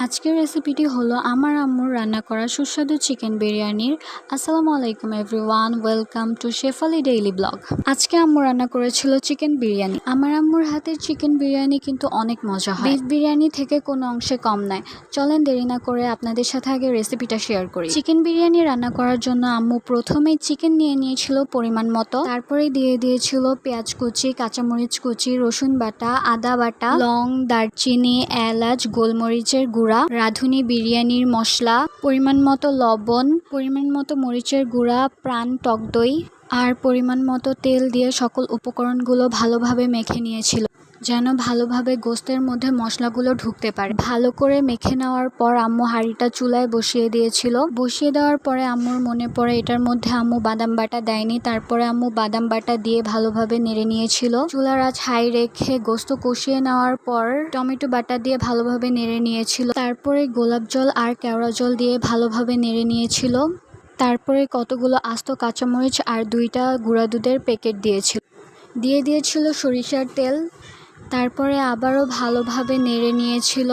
আজকের রেসিপিটি হলো আমার আম্মুর রান্না করা সুস্বাদু চিকেন বিরিয়ানির। আসসালামু আলাইকুম everyone, welcome to Shefali daily blog. আজকে আম্মু রান্না করেছিল চিকেন বিরিয়ানি। আমার আম্মুর হাতের চিকেন বিরিয়ানি কিন্তু অনেক মজা হয়, বিফ বিরিয়ানি থেকে কোনো অংশে কম নয়। চলেন দেরি না করে আপনাদের সাথে আগে রেসিপিটা শেয়ার করি। চিকেন বিরিয়ানি রান্না করার জন্য আম্মু প্রথমেই চিকেন নিয়ে নিয়েছিল পরিমাণ মতো, তারপরে দিয়ে দিয়েছিল পেঁয়াজ কুচি, কাঁচামরিচ কুচি, রসুন বাটা, আদা বাটা, লং, দারচিনি, এলাচ, গোলমরিচের গুঁড়া, রাঁধুনি বিরিয়ানির মশলা, পরিমাণ মতো লবণ, পরিমাণ মতো মরিচের গুঁড়া, প্রাণ টক দই আর পরিমাণ মতো তেল দিয়ে সকল উপকরণগুলো ভালোভাবে মেখে নিয়েছিল যেন ভালোভাবে গোস্তের মধ্যে মশলাগুলো ঢুকতে পারে। ভালো করে মেখে নেওয়ার পর আম্মু হাঁড়িটা চুলায় বসিয়ে দিয়েছিল। বসিয়ে দেওয়ার পরে আম্মুর মনে পড়ে এটার মধ্যে আম্মু বাদাম বাটা দেয়নি। তারপরে আম্মু বাদাম বাটা দিয়ে ভালোভাবে নেড়ে নিয়েছিল। চুলার আঁচ হাই রেখে গোস্ত কষিয়ে নেওয়ার পর টমেটো বাটা দিয়ে ভালোভাবে নেড়ে নিয়েছিল। তারপরে গোলাপ জল আর কেওড়া জল দিয়ে ভালোভাবে নেড়ে নিয়েছিল। তারপরে কতগুলো আস্ত কাঁচামরিচ আর 2টা গুঁড়া দুধের প্যাকেট দিয়েছিল সরিষার তেল। তারপরে আবারও ভালোভাবে নেড়ে নিয়েছিল।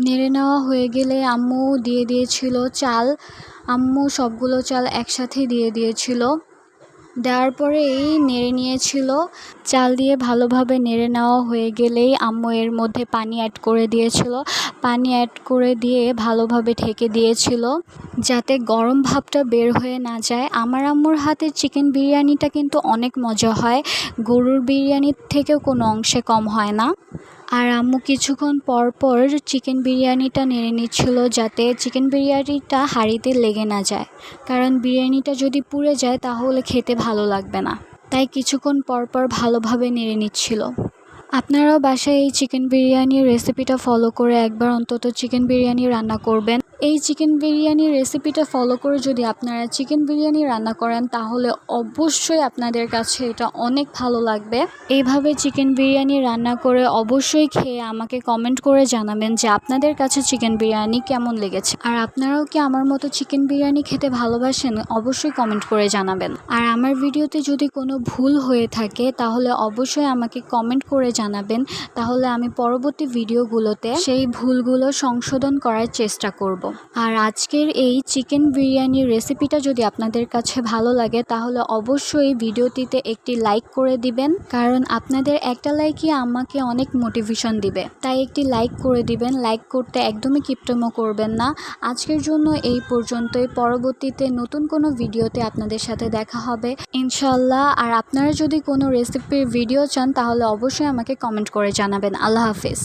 নেড়ে নেওয়া হয়ে গেলে আম্মু দিয়ে দিয়েছিল চাল। আম্মু সবগুলো চাল একসাথে দিয়ে দিয়েছিল। দেওয়ার পরে নেড়ে নিয়েছিল। চাল দিয়ে ভালোভাবে নেড়ে নেওয়া হয়ে গেলেই আম্মু এর মধ্যে পানি অ্যাড করে দিয়েছিল। পানি অ্যাড করে দিয়ে ভালোভাবে ঢেকে দিয়েছিল যাতে গরম ভাবটা বের হয়ে না যায়। আমার আম্মুর হাতের চিকেন বিরিয়ানিটা কিন্তু অনেক মজা হয়, গরুর বিরিয়ানির থেকেও কোনো অংশে কম হয় না। আর আম্মু কিছুক্ষণ পর পর চিকেন বিরিয়ানিটা নেড়ে নিচ্ছিল যাতে চিকেন বিরিয়ানিটা হাঁড়িতে লেগে না যায়, কারণ বিরিয়ানিটা যদি পুড়ে যায় তাহলে খেতে ভালো লাগবে না। তাই কিছুক্ষণ পর পর ভালোভাবে নেড়ে নিচ্ছিল। আপনারাও বাসায় এই চিকেন বিরিয়ানির রেসিপিটা ফলো করে একবার অন্তত চিকেন বিরিয়ানি রান্না করবেন। এই চিকেন বিরিয়ানির রেসিপিটা ফলো করে যদি আপনারা চিকেন বিরিয়ানি রান্না করেন তাহলে অবশ্যই আপনাদের কাছে এটা অনেক ভালো লাগবে। এইভাবে চিকেন বিরিয়ানি রান্না করে অবশ্যই খেয়ে আমাকে কমেন্ট করে জানাবেন যে আপনাদের কাছে চিকেন বিরিয়ানি কেমন লেগেছে। আর আপনারাও কি আমার মতো চিকেন বিরিয়ানি খেতে ভালোবাসেন? অবশ্যই কমেন্ট করে জানাবেন। আর আমার ভিডিওতে যদি কোনো ভুল হয়ে থাকে তাহলে অবশ্যই আমাকে কমেন্ট করে জানাবেন, তাহলে আমি পরবর্তী ভিডিওগুলোতে সেই ভুলগুলো সংশোধন করার চেষ্টা করব। আর আজকের এই চিকেন বিরিয়ানির রেসিপিটা যদি আপনাদের কাছে ভালো লাগে তাহলে অবশ্যই ভিডিওটিতে একটি লাইক করে দিবেন, কারণ আপনাদের একটা লাইকই আমাকে অনেক মোটিভেশন দিবে। তাই একটি লাইক করে দিবেন। লাইক করতে একদমই কিপটমো করবেন না। আজকের জন্য এই পর্যন্তই। পরবর্তীতে নতুন কোনো ভিডিওতে আপনাদের সাথে দেখা হবে ইনশাল্লাহ। আর আপনারা যদি কোনো রেসিপির ভিডিও চান তাহলে অবশ্যই আমাকে কমেন্ট করে জানাবেন। আল্লাহ হাফেজ।